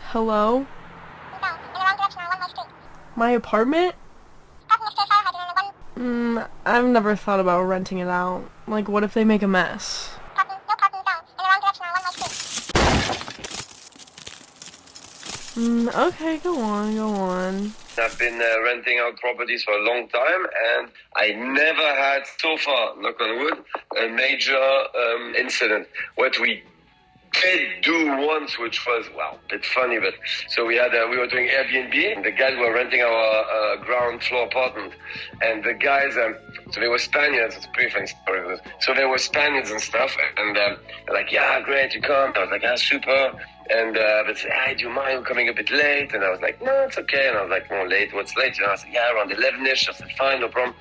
Hello? My apartment? I've never thought about renting it out. Like, what if they make a mess? Okay, go on, go on. I've been renting out properties for a long time, and I never had, so far, knock on wood, a major incident. What we did do once, which was, well, a bit funny, but so we were doing Airbnb, and the guys were renting our ground floor apartment, and the guys, so they were Spaniards. It's a pretty funny story. So they were Spaniards and stuff, and they're like, yeah, great, you come. I was like, super. And they said, hey, do you mind coming a bit late? And I was like, no, it's okay. And I was like, no, late, what's late? I said, yeah, around 11ish. I said, fine, no problem.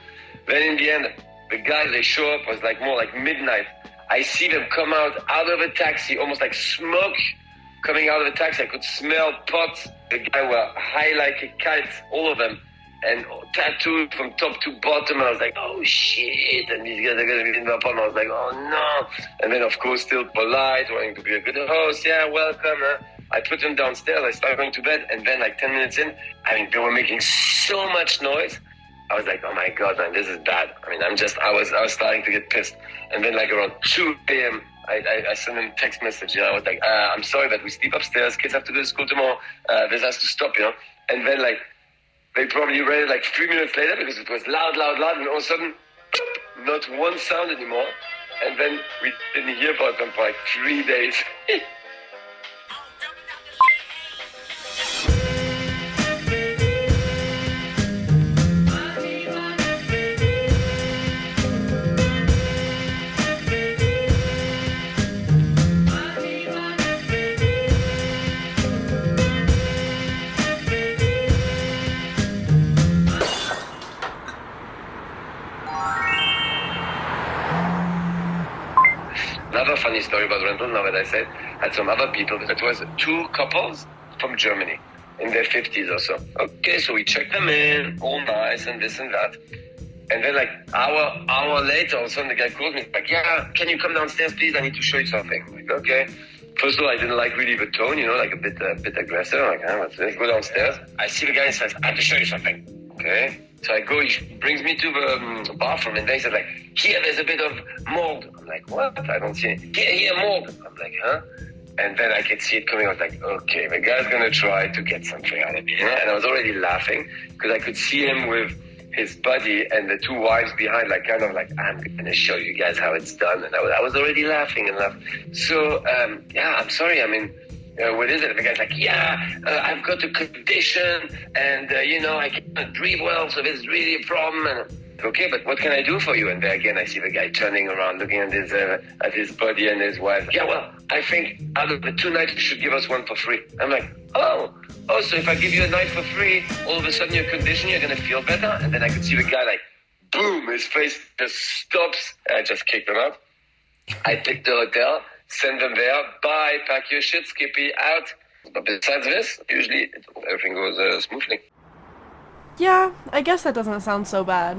Then in the end, the guys, they show up, was like more like midnight. I see them come out of a taxi, almost like smoke coming out of the taxi. I could smell pots. The guy were high like a kite, all of them, and tattooed from top to bottom. I was like, oh shit, and these guys are going to be in the apartment. I was like, oh no. And then, of course, still polite, wanting to be a good host. Yeah, welcome. I put them downstairs. I started going to bed, and then like 10 minutes in, they were making so much noise. I was like, oh my God, man, this is bad. I mean, I was starting to get pissed. And then like around 2 a.m., I sent them a text message. I was like, I'm sorry, but we sleep upstairs. Kids have to go to school tomorrow. This has to stop. And then like, they probably read it like 3 minutes later because it was loud. And all of a sudden, not one sound anymore. And then we didn't hear about them for like 3 days. Another funny story about rental, now that I said, had some other people. It was 2 couples from Germany in their 50s or so. Okay, so we checked them in, all nice and this and that. And then like hour later, all of a sudden the guy calls me, like, yeah, can you come downstairs, please? I need to show you something. I'm like, okay. First of all, I didn't like really the tone, like a bit aggressive. I'm like, what's this? Go downstairs. I see the guy and says, I have to show you something. Okay. So I go, he brings me to the bathroom, and then he says like, here, there's a bit of mold. I'm like, what? I don't see it. Here, mold. I'm like, huh? And then I could see it coming. I was like, okay, the guy's going to try to get something out of me. And I was already laughing because I could see him with his buddy and the 2 wives behind, like kind of like, I'm going to show you guys how it's done. And I was already laughing and laughing. So, yeah, I'm sorry. I mean, what is it? The guy's like, yeah, I've got a condition and, I can't breathe well, so this is really a problem. And okay, but what can I do for you? And there again, I see the guy turning around, looking at his buddy and his wife. Yeah, well, I think out of the 2 nights, you should give us 1 for free. I'm like, oh, so if I give you a night for free, all of a sudden your condition, you're going to feel better? And then I could see the guy like, boom, his face just stops. I just kicked him out. I picked the hotel, send them there, bye, pack your shit, Skippy, out. But besides this, usually everything goes smoothly. Yeah, I guess that doesn't sound so bad.